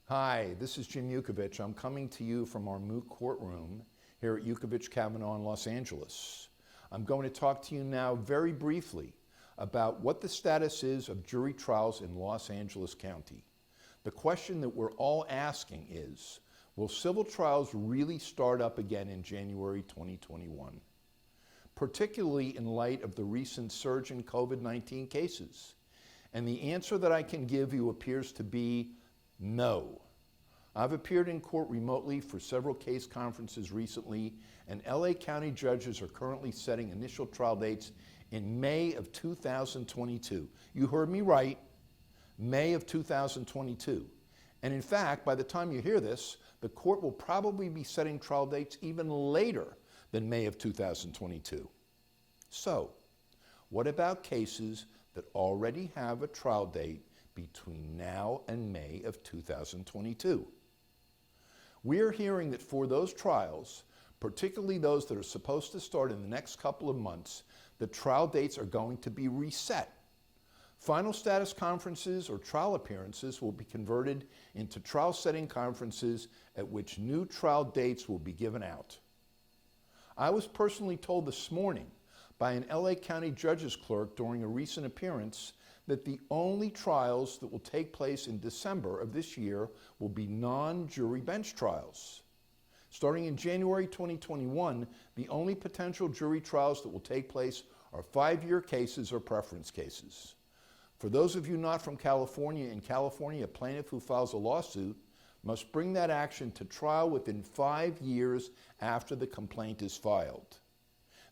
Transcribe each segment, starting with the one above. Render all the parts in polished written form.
Hi, this is Jim Yukevich. I'm coming to you from our moot courtroom here at Yukevich, Cavanaugh in Los Angeles. I'm going to talk to you now very briefly about what the status is of jury trials in Los Angeles County. The question that we're all asking is, will civil trials really start up again in January 2021? Particularly in light of the recent surge in COVID-19 cases. And the answer that I can give you appears to be no. I've appeared in court remotely for several case conferences recently, and LA County judges are currently setting initial trial dates in May of 2022. You heard me right, May of 2022. And in fact, by the time you hear this, the court will probably be setting trial dates even later than May of 2022. So, what about cases that already have a trial date between now and May of 2022? We're hearing that for those trials, particularly those that are supposed to start in the next couple of months, the trial dates are going to be reset. Final status conferences or trial appearances will be converted into trial setting conferences at which new trial dates will be given out. I was personally told this morning by an LA County judge's clerk during a recent appearance that the only trials that will take place in December of this year will be non-jury bench trials. Starting in January 2021, the only potential jury trials that will take place are 5-year cases or preference cases. For those of you not from California, in California, a plaintiff who files a lawsuit must bring that action to trial within 5 years after the complaint is filed.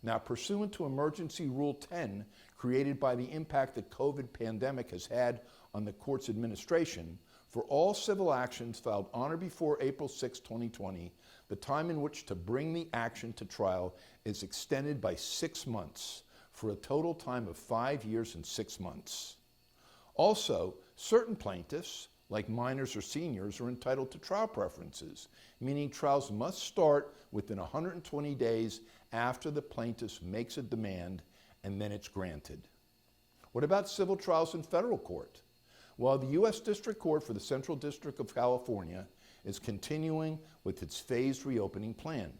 Now, pursuant to Emergency Rule 10, created by the impact that COVID pandemic has had on the court's administration, for all civil actions filed on or before April 6, 2020, the time in which to bring the action to trial is extended by 6 months, for a total time of 5 years and 6 months. Also, certain plaintiffs, like minors or seniors, are entitled to trial preferences, meaning trials must start within 120 days after the plaintiff makes a demand, and then it's granted. What about civil trials in federal court? Well, the U.S. District Court for the Central District of California is continuing with its phased reopening plan.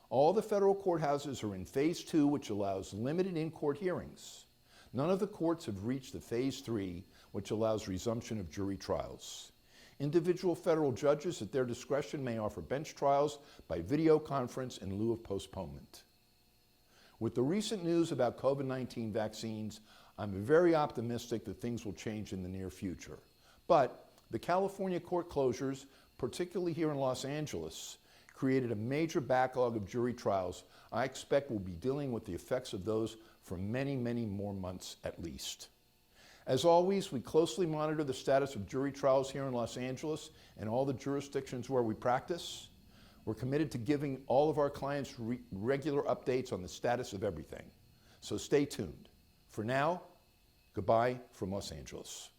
All the federal courthouses are in Phase 2, which allows limited in-court hearings. None of the courts have reached the Phase 3, which allows resumption of jury trials. Individual federal judges at their discretion may offer bench trials by video conference in lieu of postponement. With the recent news about COVID-19 vaccines, I'm very optimistic that things will change in the near future. But the California court closures, particularly here in Los Angeles, created a major backlog of jury trials. I expect we'll be dealing with the effects of those for many, many more months at least. As always, we closely monitor the status of jury trials here in Los Angeles and all the jurisdictions where we practice. We're committed to giving all of our clients regular updates on the status of everything. So stay tuned. For now, goodbye from Los Angeles.